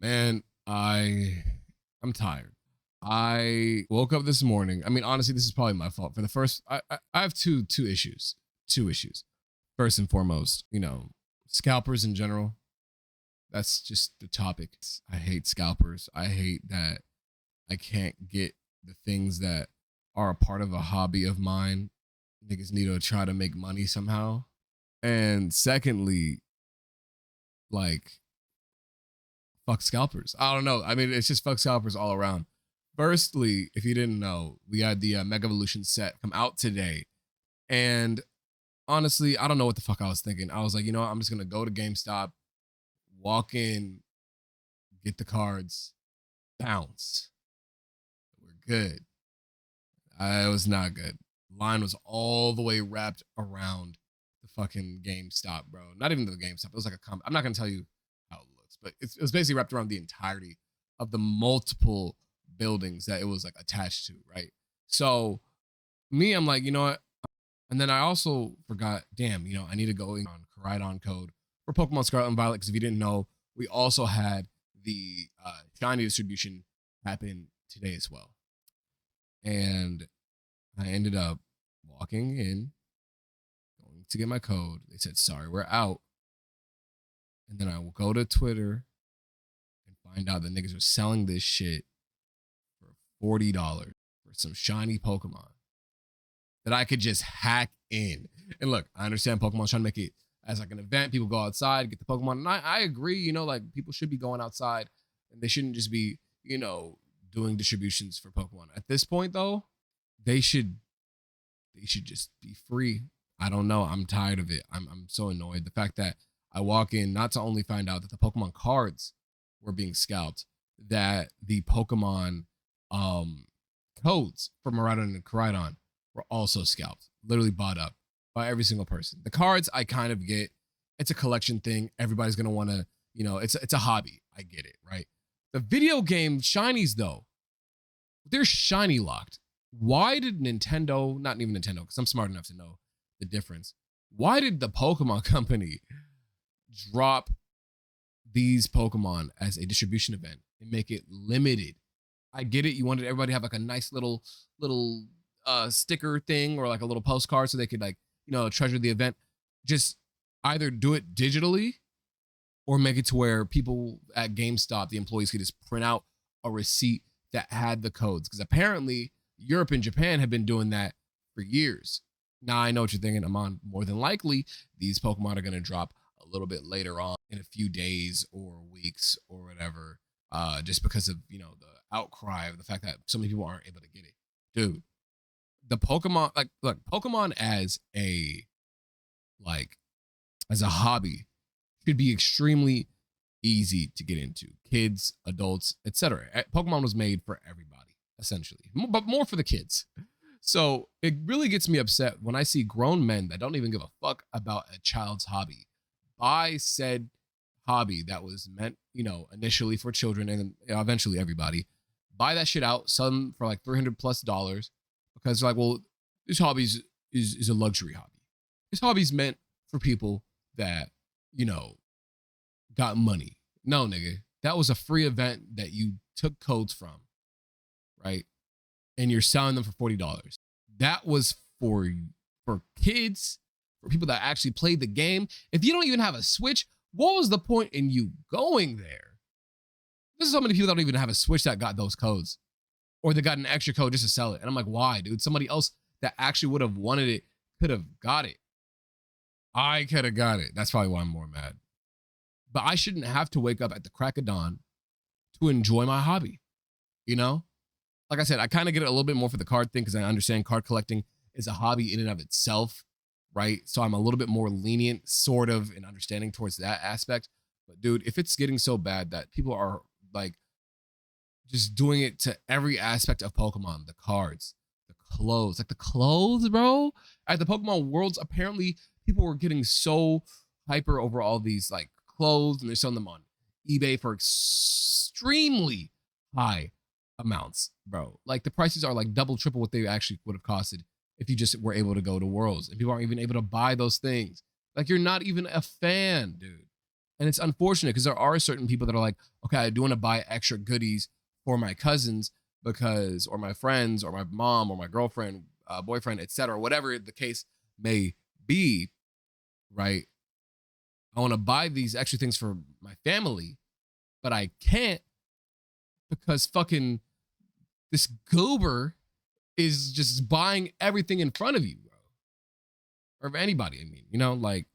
Man, I'm tired. I woke up this morning. I mean, honestly, this is probably my fault. For the first, I have two issues. Two issues. First and foremost, scalpers in general. That's just the topic. I hate scalpers. I hate that I can't get the things that are a part of a hobby of mine. Niggas need to try to make money somehow. And secondly, like, fuck scalpers. I don't know. I mean, it's just fuck scalpers all around. Firstly, if you didn't know, we had the Mega Evolution set come out today. And honestly, I don't know what the fuck I was thinking. I was like, you know what? I'm just going to go to GameStop, walk in, get the cards, bounce. We're good. It was not good. Line was all the way wrapped around the fucking GameStop, bro. Not even the GameStop. It was like I'm not going to tell you how it looks, but it was basically wrapped around the entirety of the multiple buildings that it was like attached to, right? So me, I'm like, you know what? And then I also forgot, damn, I need to go on Koraidon code for Pokemon Scarlet and Violet, because if you didn't know, we also had the shiny distribution happen today as well. And I ended up walking in, going to get my code. They said, sorry, we're out. And then I will go to Twitter and find out that niggas are selling this shit for $40 for some shiny Pokemon that I could just hack in. And look, I understand Pokemon's trying to make it as like an event. People go outside, get the Pokemon. And I agree, like people should be going outside and they shouldn't just be, doing distributions for Pokemon. At this point though, they should just be free. I don't know. I'm tired of it. I'm so annoyed. The fact that I walk in not to only find out that the Pokemon cards were being scalped, that the Pokemon codes for Miraidon and Koraidon were also scalped, literally bought up by every single person. The cards I kind of get. It's a collection thing. Everybody's gonna want to, it's a hobby. I get it, right? The video game shinies though, they're shiny locked. Why did Nintendo, not even Nintendo, because I'm smart enough to know the difference. Why did the Pokemon Company drop these Pokemon as a distribution event and make it limited? I get it. You wanted everybody to have like a nice little sticker thing or like a little postcard so they could treasure the event. Just either do it digitally or make it to where people at GameStop, the employees, could just print out a receipt that had the codes. Because apparently Europe and Japan have been doing that for years. Now I know what you're thinking, Amon. More than likely, these Pokemon are going to drop a little bit later on in a few days or weeks or whatever, just because of the outcry of the fact that so many people aren't able to get it. Dude, the Pokemon, look, Pokemon as a hobby should be extremely easy to get into. Kids, adults, etc. Pokemon was made for everybody, essentially, but more for the kids. So it really gets me upset when I see grown men that don't even give a fuck about a child's hobby buy said hobby that was meant, initially for children and eventually everybody. Buy that shit out, sell them for like $300+ because like, well, this hobby is a luxury hobby. This hobby's meant for people that, got money. No, nigga. That was a free event that you took codes from, right? And you're selling them for $40. That was for kids, for people that actually played the game. If you don't even have a Switch, what was the point in you going there? There's so many people that don't even have a Switch that got those codes, or they got an extra code just to sell it. And I'm like, why, dude? Somebody else that actually would have wanted it could have got it. I could have got it. That's probably why I'm more mad. But I shouldn't have to wake up at the crack of dawn to enjoy my hobby. Like I said, I kind of get it a little bit more for the card thing because I understand card collecting is a hobby in and of itself, right? So I'm a little bit more lenient, sort of, in understanding towards that aspect. But dude, if it's getting so bad that people are like just doing it to every aspect of Pokemon, the cards, the clothes, bro. At the Pokemon Worlds, apparently people were getting so hyper over all these like clothes, and they're selling them on eBay for extremely high amounts, bro. Like the prices are like double, triple what they actually would have costed if you just were able to go to Worlds, and people aren't even able to buy those things. Like, you're not even a fan, dude. And it's unfortunate because there are certain people that are like, okay, I do want to buy extra goodies for my cousins because, or my friends, or my mom, or my girlfriend, boyfriend, etc., whatever the case may be, right? I want to buy these extra things for my family, but I can't because fucking this goober is just buying everything in front of you, bro. Or of anybody, I mean, you know, like,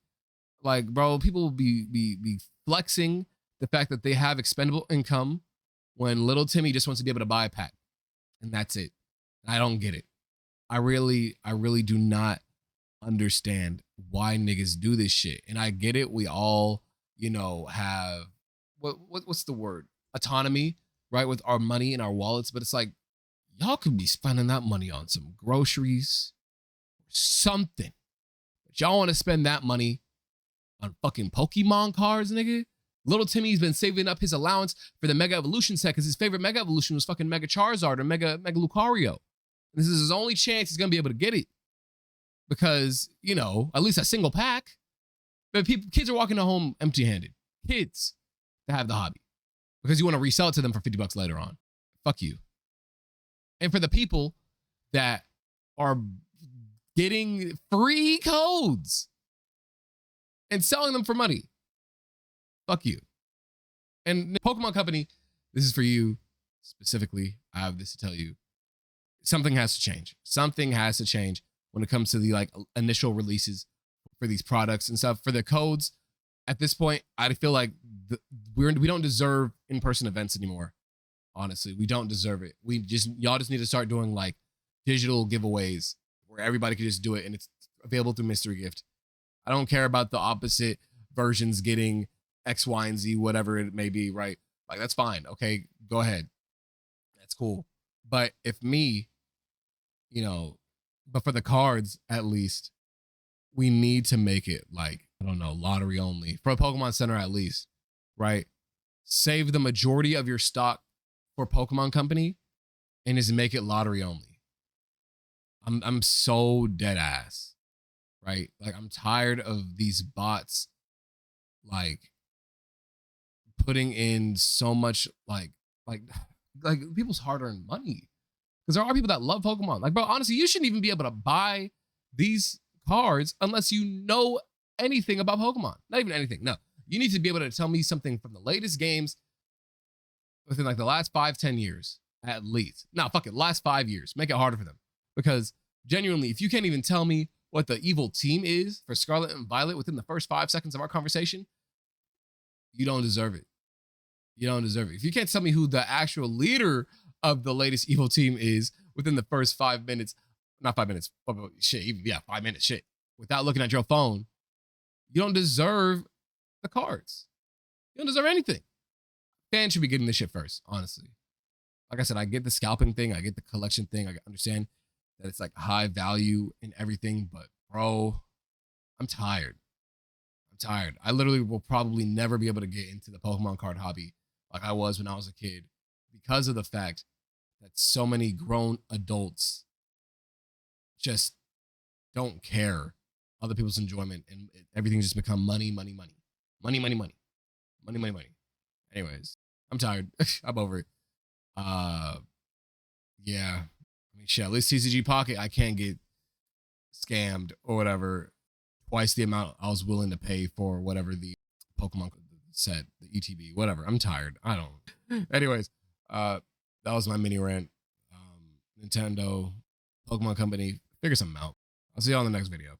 bro, people will be flexing the fact that they have expendable income when little Timmy just wants to be able to buy a pack. And that's it. I don't get it. I really do not understand why niggas do this shit. And I get it. We all, you know, have what's the word? Autonomy, right? With our money in our wallets. But it's like, y'all could be spending that money on some groceries or something. But y'all want to spend that money on fucking Pokemon cards, nigga? Little Timmy's been saving up his allowance for the Mega Evolution set because his favorite Mega Evolution was fucking Mega Charizard or Mega Lucario. And this is his only chance he's gonna be able to get it. Because, you know, at least a single pack. But kids are walking home empty-handed. Kids that have the hobby. Because you want to resell it to them for $50 later on. Fuck you. And for the people that are getting free codes and selling them for money, fuck you. And Pokemon Company, this is for you specifically. I have this to tell you. Something has to change. Something has to change when it comes to the like initial releases for these products and stuff. For the codes, at this point, I feel like we don't deserve in-person events anymore. Honestly, we don't deserve it. Y'all just need to start doing like digital giveaways where everybody can just do it and it's available through mystery gift. I don't care about the opposite versions getting X, Y, and Z, whatever it may be, right? Like, that's fine. Okay, go ahead. That's cool. But if me, you know, but for the cards, at least, we need to make it like, I don't know, lottery only. For a Pokemon Center, at least, right? Save the majority of your stock for Pokemon Company and just make it lottery only. I'm so dead ass, right? Like, I'm tired of these bots, like, putting in so much, like people's hard-earned money. Because there are people that love Pokemon. Like, bro, honestly, you shouldn't even be able to buy these cards unless you know anything about Pokemon. Not even anything. No, you need to be able to tell me something from the latest games within like the last 5-10 years, at least. No, fuck it, last 5 years. Make it harder for them. Because genuinely, if you can't even tell me what the evil team is for Scarlet and Violet within the first 5 seconds of our conversation, you don't deserve it. You don't deserve it. If you can't tell me who the actual leader of the latest evil team is within the first 5 minutes, not 5 minutes, shit, even, yeah, 5 minutes, shit, without looking at your phone, you don't deserve the cards. You don't deserve anything. Fans should be getting this shit first, honestly. Like I said, I get the scalping thing, I get the collection thing, I understand that it's like high value and everything, but bro, I'm tired. I'm tired. I literally will probably never be able to get into the Pokemon card hobby like I was when I was a kid because of the fact that so many grown adults just don't care other people's enjoyment and everything's just become money, money, money, money, money, money, money, money, money. Anyways, I'm tired. I'm over it. Yeah. I mean, shit, at least TCG Pocket, I can't get scammed or whatever twice the amount I was willing to pay for whatever the Pokemon set, the ETB, whatever. I'm tired. I don't. Anyways, that was my mini rant. Nintendo, Pokemon Company, figure something out. I'll see you all in the next video.